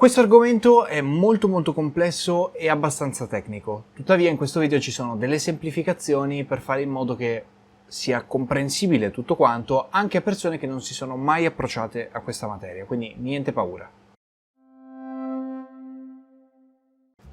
Questo argomento è molto complesso e abbastanza tecnico, tuttavia in questo video ci sono delle semplificazioni per fare in modo che sia comprensibile tutto quanto anche a persone che non si sono mai approcciate a questa materia, quindi niente paura.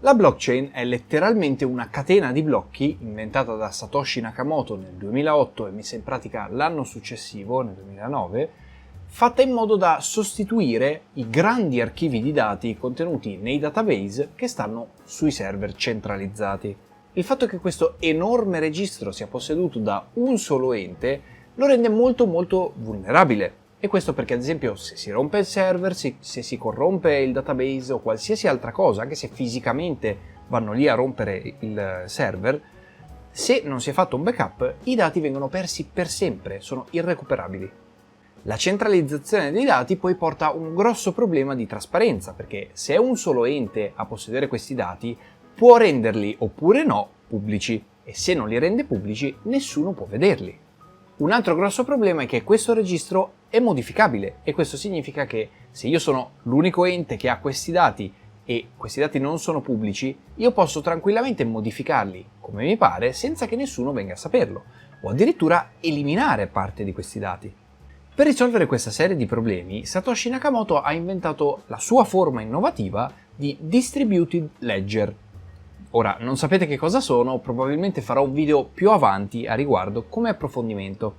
La blockchain è letteralmente una catena di blocchi inventata da Satoshi Nakamoto nel 2008 e messa in pratica l'anno successivo, nel 2009, fatta in modo da sostituire i grandi archivi di dati contenuti nei database che stanno sui server centralizzati. Il fatto che questo enorme registro sia posseduto da un solo ente lo rende molto vulnerabile. E questo perché, ad esempio, se si rompe il server, se si corrompe il database o qualsiasi altra cosa, anche se fisicamente vanno lì a rompere il server, se non si è fatto un backup, i dati vengono persi per sempre, sono irrecuperabili. La centralizzazione dei dati poi porta a un grosso problema di trasparenza, perché se è un solo ente a possedere questi dati, può renderli oppure no pubblici, e se non li rende pubblici, nessuno può vederli. Un altro grosso problema è che questo registro è modificabile, e questo significa che se io sono l'unico ente che ha questi dati e questi dati non sono pubblici, io posso tranquillamente modificarli come mi pare senza che nessuno venga a saperlo, o addirittura eliminare parte di questi dati. Per risolvere questa serie di problemi, Satoshi Nakamoto ha inventato la sua forma innovativa di Distributed Ledger. Ora, non sapete che cosa sono, probabilmente farò un video più avanti a riguardo come approfondimento.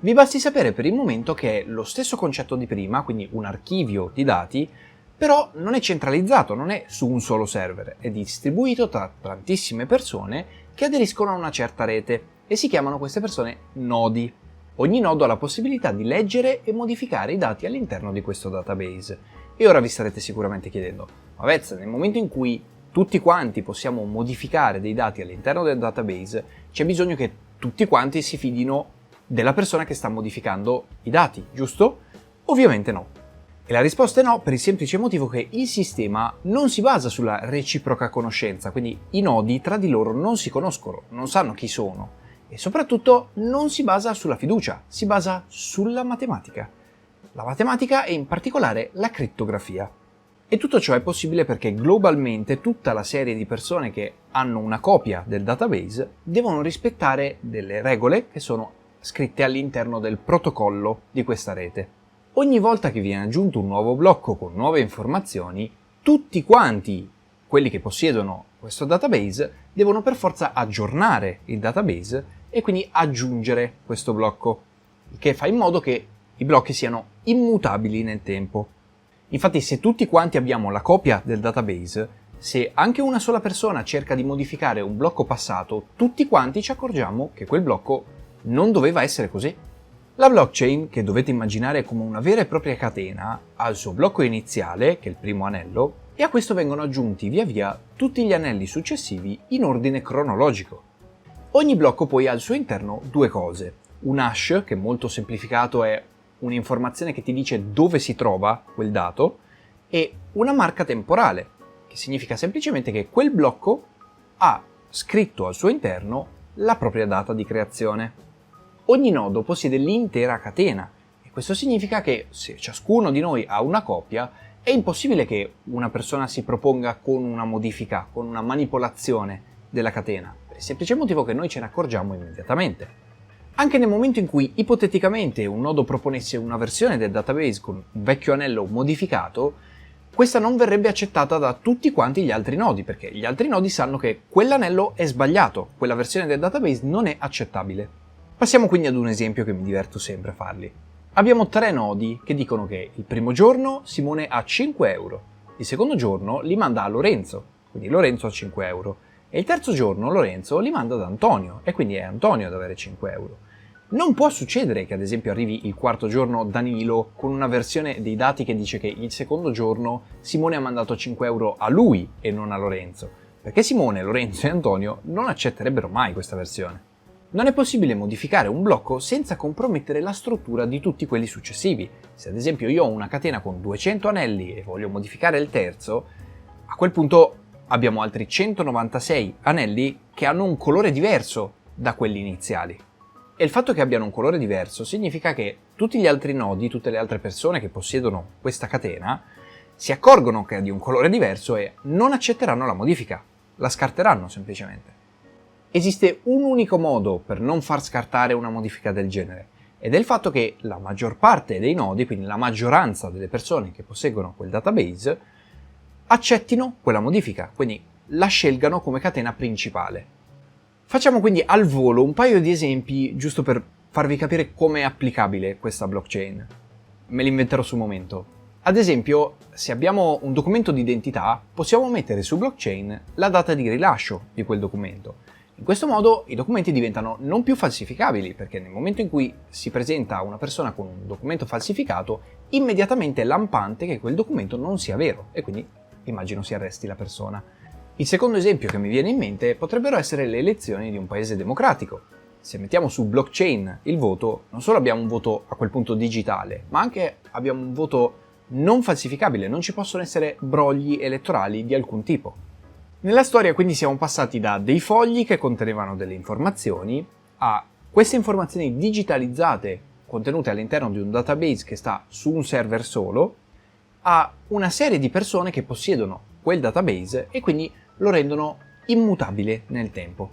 Vi basti sapere per il momento che è lo stesso concetto di prima, quindi un archivio di dati, però non è centralizzato, non è su un solo server, è distribuito tra tantissime persone che aderiscono a una certa rete e si chiamano queste persone nodi. Ogni nodo ha la possibilità di leggere e modificare i dati all'interno di questo database. E ora vi starete sicuramente chiedendo, ma Vez, nel momento in cui tutti quanti possiamo modificare dei dati all'interno del database, c'è bisogno che tutti quanti si fidino della persona che sta modificando i dati, giusto? Ovviamente no. E la risposta è no per il semplice motivo che il sistema non si basa sulla reciproca conoscenza, quindi i nodi tra di loro non si conoscono, non sanno chi sono. E soprattutto non si basa sulla fiducia, si basa sulla matematica. La matematica e in particolare la crittografia. E tutto ciò è possibile perché globalmente tutta la serie di persone che hanno una copia del database devono rispettare delle regole che sono scritte all'interno del protocollo di questa rete. Ogni volta che viene aggiunto un nuovo blocco con nuove informazioni, tutti quanti quelli che possiedono questo database devono per forza aggiornare il database e quindi aggiungere questo blocco, il che fa in modo che i blocchi siano immutabili nel tempo. Infatti, se tutti quanti abbiamo la copia del database, se anche una sola persona cerca di modificare un blocco passato, tutti quanti ci accorgiamo che quel blocco non doveva essere così. La blockchain, che dovete immaginare come una vera e propria catena, ha il suo blocco iniziale, che è il primo anello, e a questo vengono aggiunti via via tutti gli anelli successivi in ordine cronologico. Ogni blocco poi ha al suo interno due cose: un hash, che molto semplificato è un'informazione che ti dice dove si trova quel dato, e una marca temporale, che significa semplicemente che quel blocco ha scritto al suo interno la propria data di creazione. Ogni nodo possiede l'intera catena, e questo significa che se ciascuno di noi ha una copia, è impossibile che una persona si proponga con una modifica, con una manipolazione della catena, per il semplice motivo che noi ce ne accorgiamo immediatamente. Anche nel momento in cui ipoteticamente un nodo proponesse una versione del database con un vecchio anello modificato, questa non verrebbe accettata da tutti quanti gli altri nodi, perché gli altri nodi sanno che quell'anello è sbagliato, quella versione del database non è accettabile. Passiamo quindi ad un esempio che mi diverto sempre a farli. Abbiamo 3 nodi che dicono che il primo giorno Simone ha 5 euro, il secondo giorno li manda a Lorenzo, quindi Lorenzo ha 5 euro, e il terzo giorno Lorenzo li manda ad Antonio, e quindi è Antonio ad avere 5 euro. Non può succedere che ad esempio arrivi il quarto giorno Danilo con una versione dei dati che dice che il secondo giorno Simone ha mandato 5 euro a lui e non a Lorenzo, perché Simone, Lorenzo e Antonio non accetterebbero mai questa versione. Non è possibile modificare un blocco senza compromettere la struttura di tutti quelli successivi. Se ad esempio io ho una catena con 200 anelli e voglio modificare il terzo, a quel punto abbiamo altri 196 anelli che hanno un colore diverso da quelli iniziali. E il fatto che abbiano un colore diverso significa che tutti gli altri nodi, tutte le altre persone che possiedono questa catena, si accorgono che è di un colore diverso e non accetteranno la modifica, la scarteranno semplicemente. Esiste un unico modo per non far scartare una modifica del genere, ed è il fatto che la maggior parte dei nodi, quindi la maggioranza delle persone che posseggono quel database, accettino quella modifica, quindi la scelgano come catena principale. Facciamo quindi al volo un paio di esempi giusto per farvi capire come è applicabile questa blockchain. Me li inventerò sul momento. Ad esempio, se abbiamo un documento di identità, possiamo mettere su blockchain la data di rilascio di quel documento. In questo modo i documenti diventano non più falsificabili, perché nel momento in cui si presenta una persona con un documento falsificato, immediatamente è lampante che quel documento non sia vero e quindi immagino si arresti la persona. Il secondo esempio che mi viene in mente potrebbero essere le elezioni di un paese democratico. Se mettiamo su blockchain il voto, non solo abbiamo un voto a quel punto digitale, ma anche abbiamo un voto non falsificabile, non ci possono essere brogli elettorali di alcun tipo. Nella storia quindi siamo passati da dei fogli che contenevano delle informazioni a queste informazioni digitalizzate contenute all'interno di un database che sta su un server solo, a una serie di persone che possiedono quel database e quindi lo rendono immutabile nel tempo.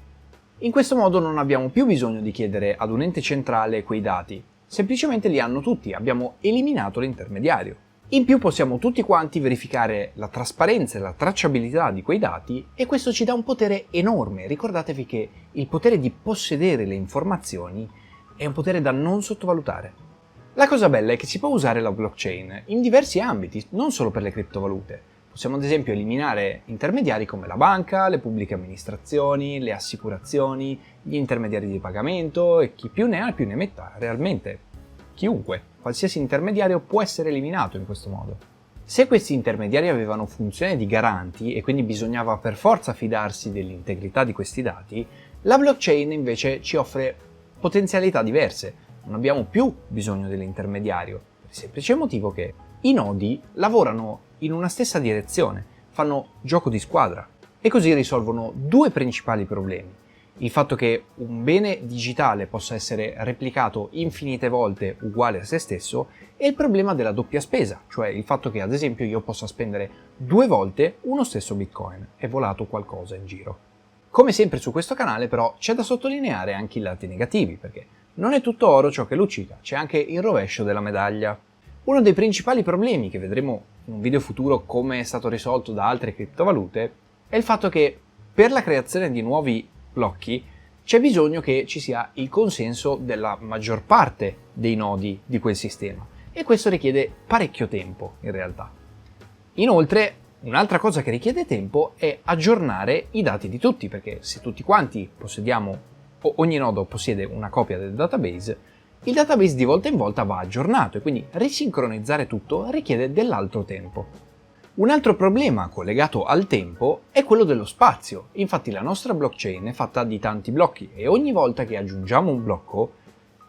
In questo modo non abbiamo più bisogno di chiedere ad un ente centrale quei dati, semplicemente li hanno tutti, abbiamo eliminato l'intermediario. In più possiamo tutti quanti verificare la trasparenza e la tracciabilità di quei dati e questo ci dà un potere enorme. Ricordatevi che il potere di possedere le informazioni è un potere da non sottovalutare. La cosa bella è che si può usare la blockchain in diversi ambiti, non solo per le criptovalute. Possiamo ad esempio eliminare intermediari come la banca, le pubbliche amministrazioni, le assicurazioni, gli intermediari di pagamento e chi più ne ha più ne metta, realmente chiunque. Qualsiasi intermediario può essere eliminato in questo modo. Se questi intermediari avevano funzione di garanti e quindi bisognava per forza fidarsi dell'integrità di questi dati, la blockchain invece ci offre potenzialità diverse. Non abbiamo più bisogno dell'intermediario, per il semplice motivo che i nodi lavorano in una stessa direzione, fanno gioco di squadra e così risolvono due principali problemi. Il fatto che un bene digitale possa essere replicato infinite volte uguale a se stesso e il problema della doppia spesa, cioè il fatto che ad esempio io possa spendere 2 volte uno stesso bitcoin e volato qualcosa in giro. Come sempre su questo canale però c'è da sottolineare anche i lati negativi, perché non è tutto oro ciò che luccica, c'è anche il rovescio della medaglia. Uno dei principali problemi che vedremo in un video futuro come è stato risolto da altre criptovalute è il fatto che per la creazione di nuovi blocchi c'è bisogno che ci sia il consenso della maggior parte dei nodi di quel sistema e questo richiede parecchio tempo in realtà. Inoltre un'altra cosa che richiede tempo è aggiornare i dati di tutti, perché se tutti quanti possediamo o ogni nodo possiede una copia del database, il database di volta in volta va aggiornato e quindi risincronizzare tutto richiede dell'altro tempo. Un altro problema collegato al tempo è quello dello spazio. Infatti la nostra blockchain è fatta di tanti blocchi e ogni volta che aggiungiamo un blocco,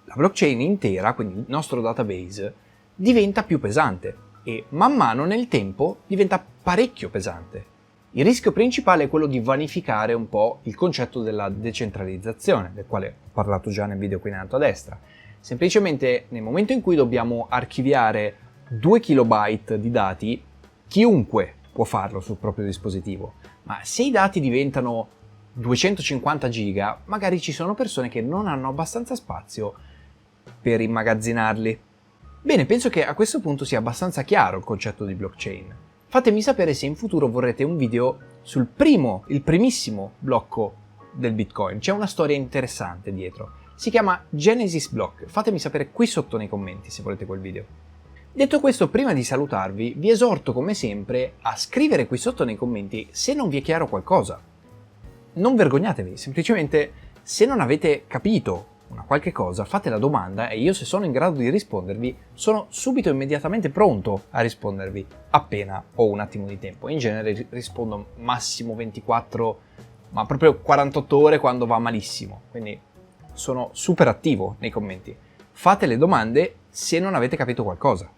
la blockchain intera, quindi il nostro database, diventa più pesante e man mano nel tempo diventa parecchio pesante. Il rischio principale è quello di vanificare un po' il concetto della decentralizzazione, del quale ho parlato già nel video qui in alto a destra. Semplicemente nel momento in cui dobbiamo archiviare 2 kilobyte di dati, chiunque può farlo sul proprio dispositivo, ma se i dati diventano 250 giga, magari ci sono persone che non hanno abbastanza spazio per immagazzinarli. Bene, penso che a questo punto sia abbastanza chiaro il concetto di blockchain. Fatemi sapere se in futuro vorrete un video sul il primissimo blocco del Bitcoin. C'è una storia interessante dietro. Si chiama Genesis Block. Fatemi sapere qui sotto nei commenti se volete quel video. Detto questo, prima di salutarvi, vi esorto come sempre a scrivere qui sotto nei commenti se non vi è chiaro qualcosa. Non vergognatevi, semplicemente se non avete capito una qualche cosa, fate la domanda e io, se sono in grado di rispondervi, sono subito immediatamente pronto a rispondervi appena ho un attimo di tempo. In genere rispondo massimo 24, ma proprio 48 ore quando va malissimo, quindi sono super attivo nei commenti. Fate le domande se non avete capito qualcosa.